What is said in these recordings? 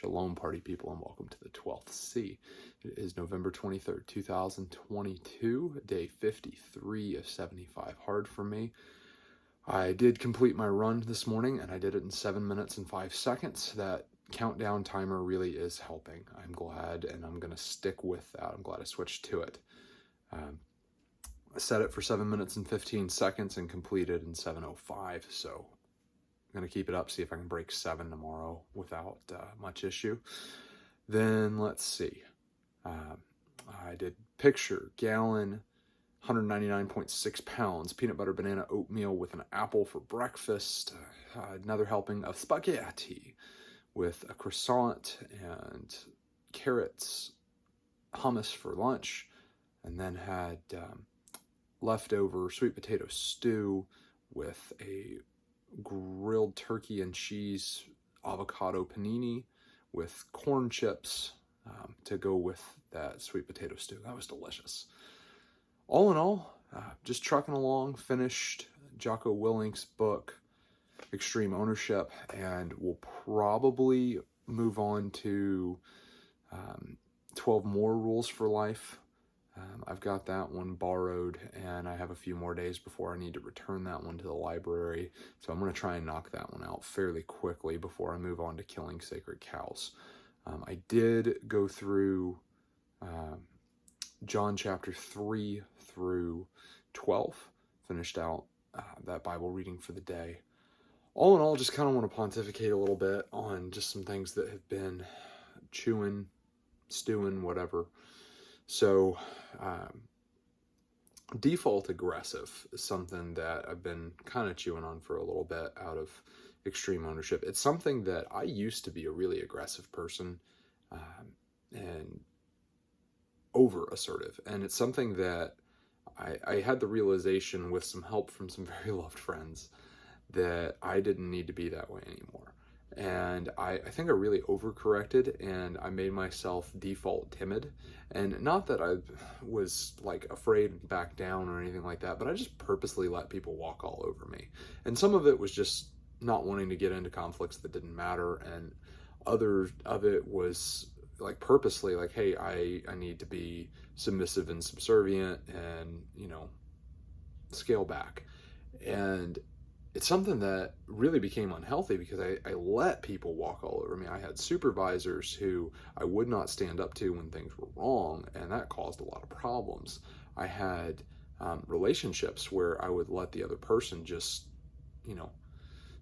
Shalom party people, and welcome to the 12th C. It is November 23rd, 2022, day 53 of 75 hard for me. I did complete my run this morning, and I did it in 7 minutes and 5 seconds. That countdown timer really is helping. I'm glad, and I'm going to stick with that. I'm glad I switched to it. I set it for 7 minutes and 15 seconds and completed in 7:05, so I'm going to keep it up, see if I can break 7 tomorrow without much issue. Then let's see. I did picture, gallon, 199.6 pounds, peanut butter banana oatmeal with an apple for breakfast, another helping of spaghetti with a croissant and carrots, hummus for lunch, and then had leftover sweet potato stew with a grilled turkey and cheese avocado panini with corn chips to go with that sweet potato stew. That was delicious. All in all, just trucking along, finished Jocko Willink's book, Extreme Ownership, and we'll probably move on to 12 More Rules for Life. I've got that one borrowed, and I have a few more days before I need to return that one to the library. So I'm going to try and knock that one out fairly quickly before I move on to Killing Sacred Cows. I did go through John chapter 3 through 12, finished out that Bible reading for the day. All in all, just kind of want to pontificate a little bit on just some things that have been chewing, stewing, whatever. So, default aggressive is something that I've been kind of chewing on for a little bit out of extreme ownership. It's something that I used to be a really aggressive person and over assertive. And it's something that I had the realization with some help from some very loved friends that I didn't need to be that way anymore. And I think I really overcorrected, and I made myself default timid. And not that I was like afraid to back down or anything like that, but I just purposely let people walk all over me. And some of it was just not wanting to get into conflicts that didn't matter, and other of it was like purposely like, hey, I need to be submissive and subservient and, scale back. And it's something that really became unhealthy because I let people walk all over me. I had supervisors who I would not stand up to when things were wrong, and that caused a lot of problems. I had relationships where I would let the other person just,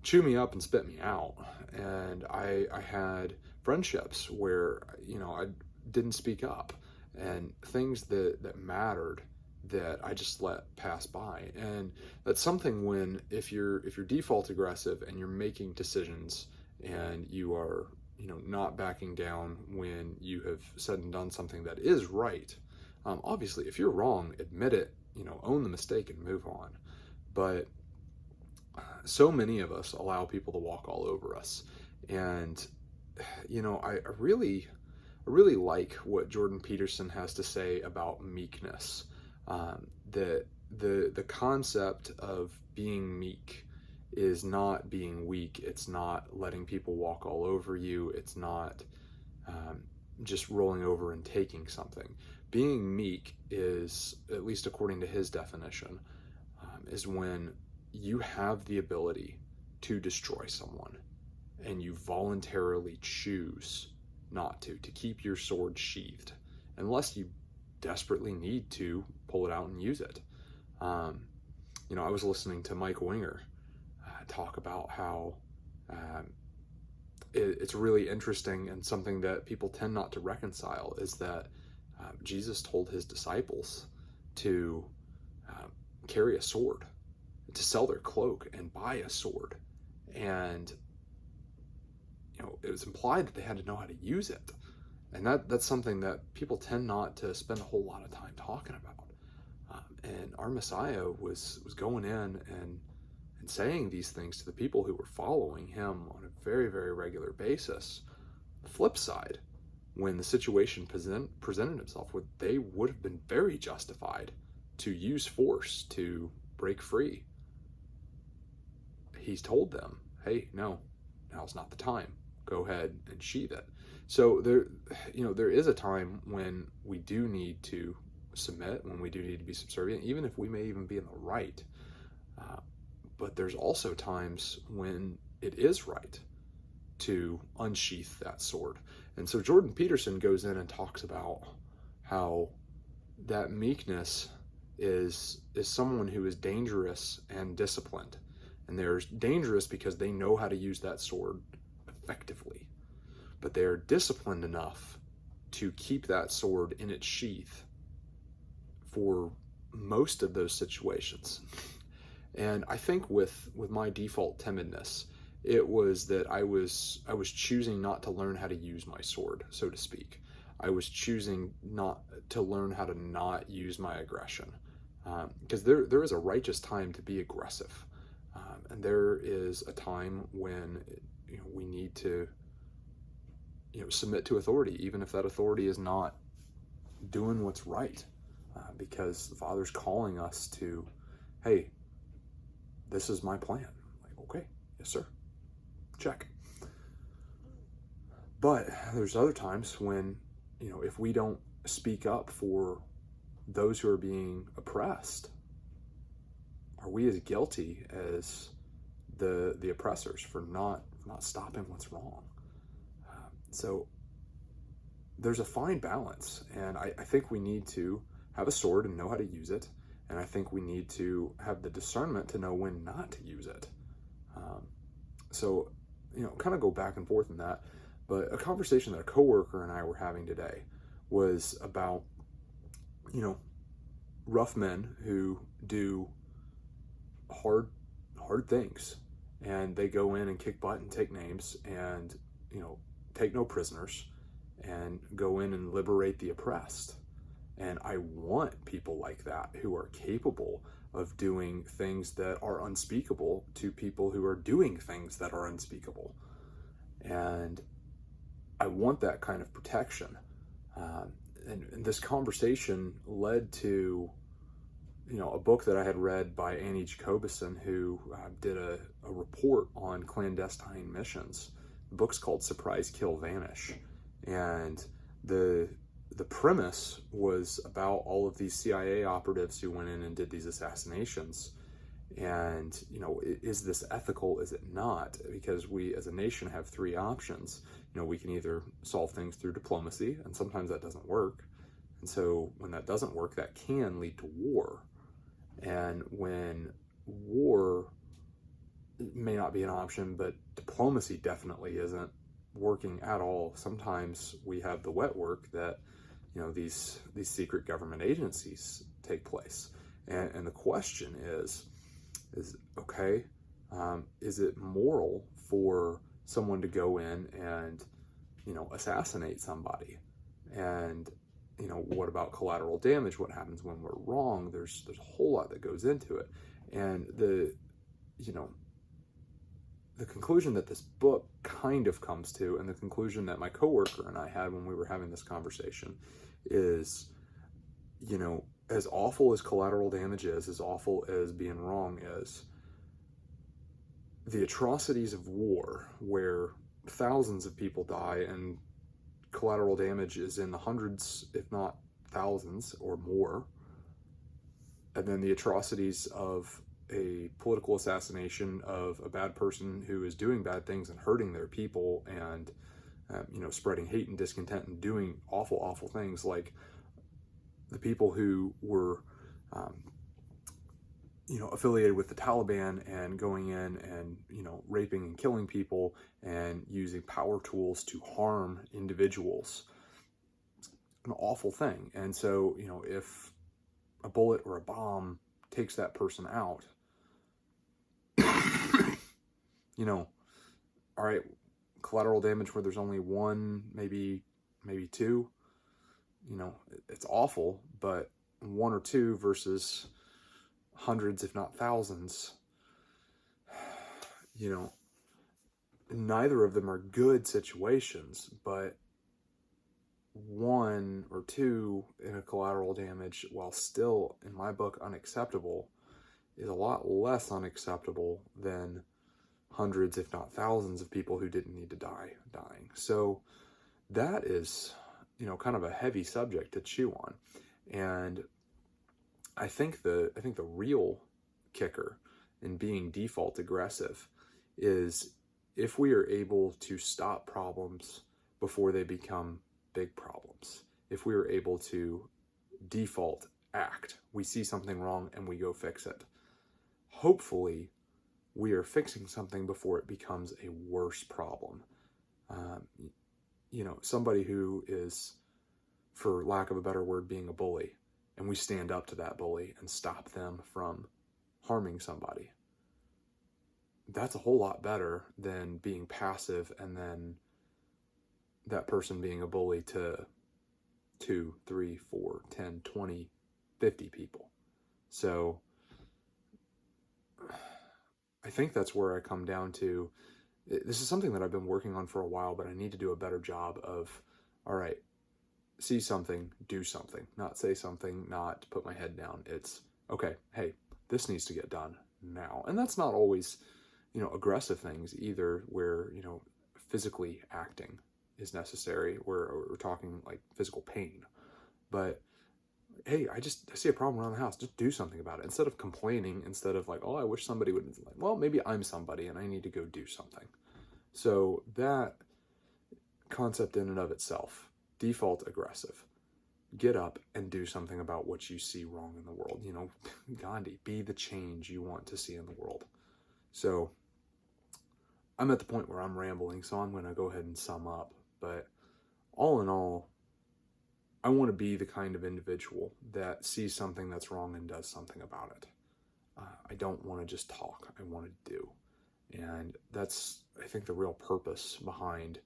chew me up and spit me out. And I had friendships where, I didn't speak up, and things that mattered that I just let pass by. And that's something when if you're default aggressive and you're making decisions and you are not backing down when you have said and done something that is right, obviously if you're wrong, admit it, own the mistake and move on. But so many of us allow people to walk all over us. And I really like what Jordan Peterson has to say about meekness. The concept of being meek is not being weak. It's not letting people walk all over you. It's not just rolling over and taking something. Being meek is, at least according to his definition, is when you have the ability to destroy someone and you voluntarily choose not to keep your sword sheathed, unless you desperately need to pull it out and use it. I was listening to Mike Winger talk about how it's really interesting, and something that people tend not to reconcile is that Jesus told his disciples to carry a sword, to sell their cloak and buy a sword. And it was implied that they had to know how to use it. And that's something that people tend not to spend a whole lot of time talking about. And our Messiah was going in and saying these things to the people who were following him on a very, very regular basis. The flip side, when the situation presented itself, where they would have been very justified to use force to break free, he's told them, hey, no, now's not the time. go ahead and sheath it. So there is a time when we do need to submit, when we do need to be subservient, even if we may even be in the right. But there's also times when it is right to unsheath that sword. And so Jordan Peterson goes in and talks about how that meekness is someone who is dangerous and disciplined. And they're dangerous because they know how to use that sword effectively. But they are disciplined enough to keep that sword in its sheath for most of those situations. And I think with my default timidness, it was that I was choosing not to learn how to use my sword, so to speak. I was choosing not to learn how to not use my aggression, because there is a righteous time to be aggressive, and there is a time when we need to submit to authority, even if that authority is not doing what's right, because the Father's calling us to, hey, this is my plan. Like, okay, yes sir, check. But there's other times when if we don't speak up for those who are being oppressed, are we as guilty as the oppressors for not stopping what's wrong? So there's a fine balance, and I think we need to have a sword and know how to use it, and I think we need to have the discernment to know when not to use it. So kind of go back and forth in that. But a conversation that a coworker and I were having today was about, rough men who do hard things, and they go in and kick butt and take names and, take no prisoners and go in and liberate the oppressed. And I want people like that who are capable of doing things that are unspeakable to people who are doing things that are unspeakable. And I want that kind of protection. And this conversation led to, a book that I had read by Annie Jacobison, who did a report on clandestine missions. The book's called Surprise, Kill, Vanish. And the premise was about all of these CIA operatives who went in and did these assassinations. And, is this ethical? Is it not? Because we as a nation have three options. We can either solve things through diplomacy, and sometimes that doesn't work. And so when that doesn't work, that can lead to war. And when war may not be an option, but diplomacy definitely isn't working at all, sometimes we have the wet work that, these secret government agencies take place. And the question is okay, is it moral for someone to go in and, assassinate somebody? And, what about collateral damage? What happens when we're wrong? There's a whole lot that goes into it. And the conclusion that this book kind of comes to, and the conclusion that my coworker and I had when we were having this conversation, is, as awful as collateral damage is, as awful as being wrong is, the atrocities of war, where thousands of people die and collateral damage is in the hundreds, if not thousands or more, and then the atrocities of a political assassination of a bad person who is doing bad things and hurting their people and spreading hate and discontent and doing awful things, like the people who were affiliated with the Taliban and going in and raping and killing people and using power tools to harm individuals. It's an awful thing. And so if a bullet or a bomb takes that person out, all right, collateral damage where there's only one, maybe two, it's awful, but one or two versus hundreds, if not thousands, neither of them are good situations, but one or two in a collateral damage, while still, in my book, unacceptable, is a lot less unacceptable than hundreds, if not thousands of people who didn't need to die dying. So that is, kind of a heavy subject to chew on. And I think the real kicker in being default aggressive is if we are able to stop problems before they become big problems. If we are able to default act, we see something wrong and we go fix it. Hopefully, we are fixing something before it becomes a worse problem. Somebody who is, for lack of a better word, being a bully, and we stand up to that bully and stop them from harming somebody. That's a whole lot better than being passive and then that person being a bully to 2, 3, 4, 10, 20, 50 people. So I think that's where I come down to. This is something that I've been working on for a while, but I need to do a better job of, all right, see something, do something, not say something, not put my head down. It's, okay, hey, this needs to get done now. And that's not always, aggressive things either, where, physically acting is necessary, where we're talking like physical pain. But hey, I see a problem around the house, just do something about it. Instead of complaining, instead of like, oh, I wish somebody would, like, well, maybe I'm somebody and I need to go do something. So that concept in and of itself, default aggressive, get up and do something about what you see wrong in the world. Gandhi, be the change you want to see in the world. So I'm at the point where I'm rambling, so I'm going to go ahead and sum up. But all in all, I want to be the kind of individual that sees something that's wrong and does something about it. I don't want to just talk. I want to do. And that's, I think, the real purpose behind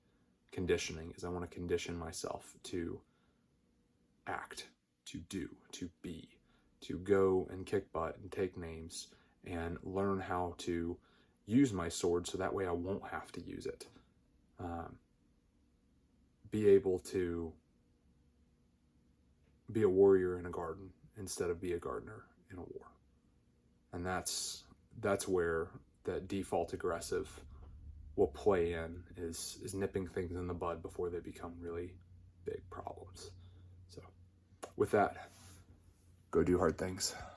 conditioning, is I want to condition myself to act, to do, to be, to go and kick butt and take names and learn how to use my sword so that way I won't have to use it. Be able to be a warrior in a garden instead of be a gardener in a war. And that's where that default aggressive will play in, is nipping things in the bud before they become really big problems. So with that, go do hard things.